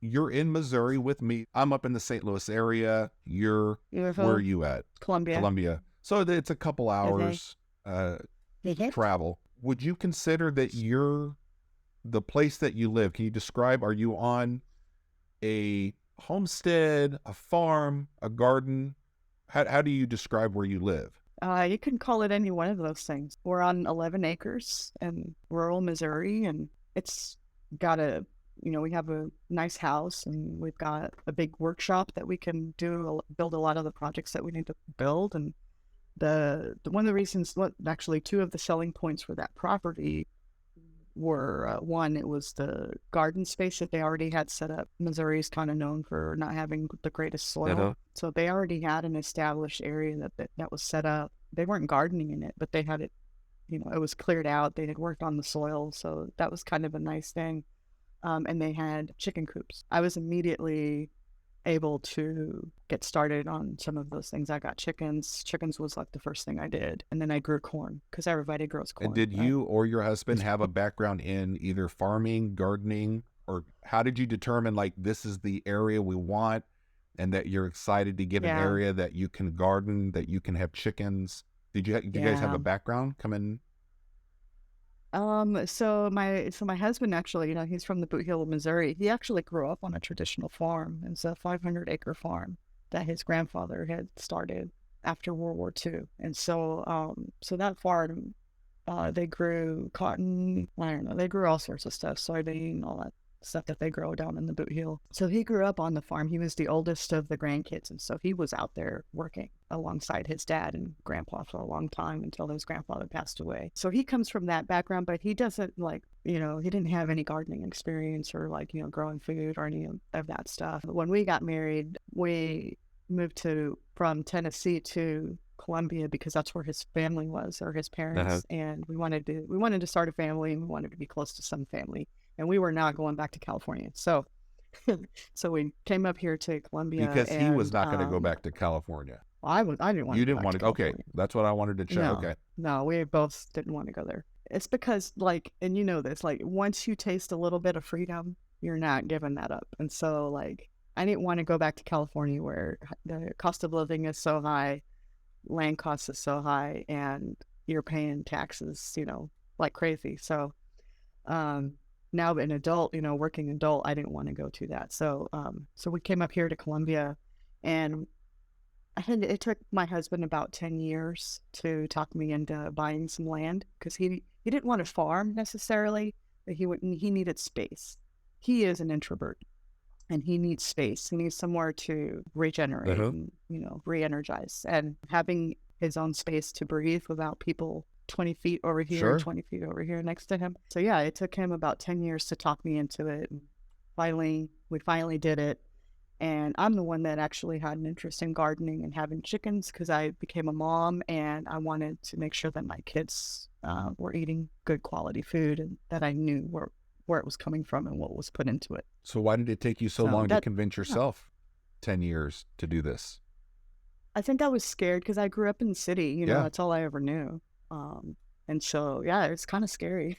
you're in Missouri with me. I'm up in the St. Louis area. Where are UFO, you at? Columbia. Columbia. So it's a couple Okay. hours uh, Mhm. travel. Would you consider that the place that you live? Can you describe? Are you on a homestead, a farm, a garden? How do you describe where you live? You can call it any one of those things. We're on 11 acres in rural Missouri, and it's got we have a nice house, and we've got a big workshop that we can build a lot of the projects that we need to build. And the one of the reasons, actually, two of the selling points for that property were one, it was the garden space that they already had set up. Missouri is kind of known for not having the greatest soil. Uh-huh. So they already had an established area that was set up. They weren't gardening in it, but they had it, it was cleared out. They had worked on the soil. So that was kind of a nice thing. And they had chicken coops. I was immediately able to get started on some of those things. I got chickens. Chickens was like the first thing I did. And then I grew corn because everybody grows And corn, did right? you or your husband have a background in either farming, gardening, or how did you determine like this is the area we want and that you're excited to get an Yeah. area that you can garden, that you can have chickens? Do you guys have Yeah. a background coming? So my husband actually, he's from the Boot Heel of Missouri. He actually grew up on a traditional farm. It's a 500-acre farm that his grandfather had started after World War II. And so that farm, they grew cotton. I don't know, they grew all sorts of stuff, soybean, all that stuff that they grow down in the Boot Heel. So he grew up on the farm. He was the oldest of the grandkids, and so he was out there working alongside his dad and grandpa for a long time until his grandfather passed away. So he comes from that background, but he doesn't he didn't have any gardening experience or growing food or any of that stuff. When we got married, we moved to from Tennessee to Columbia because that's where his family was, or his Uh-huh. parents, and we wanted to start a family, and we wanted to be close to some family, and we were not going back to California. So so we came up here to Columbia, Because he was and not going to go back to California. I didn't want You to go didn't back want to to. Okay, California. that's what I wanted to check. No, Okay. no, we both didn't want to go there. It's because, and you know this, like, once you taste a little bit of freedom, you're not giving that up. And so, like, I didn't want to go back to California where the cost of living is so high, land cost is so high, and you're paying taxes, like crazy. So, um, now an adult, working adult, I didn't want to go to that. So we came up here to Columbia, and it took my husband about 10 years to talk me into buying some land because he didn't want to farm necessarily, but he needed space. He is an introvert and he needs space. He needs somewhere to regenerate Uh-huh. and, re-energize, and having his own space to breathe without people 20 feet over here, Sure. 20 feet over here next to him. So yeah, it took him about 10 years to talk me into it. And we finally did it. And I'm the one that actually had an interest in gardening and having chickens because I became a mom and I wanted to make sure that my kids were eating good quality food and that I knew where it was coming from and what was put into it. So why did it take you so So long to convince yeah, yourself 10 years to do this? I think I was scared because I grew up in the city. Yeah. That's all I ever knew. Um, and so, yeah, it's kind of scary.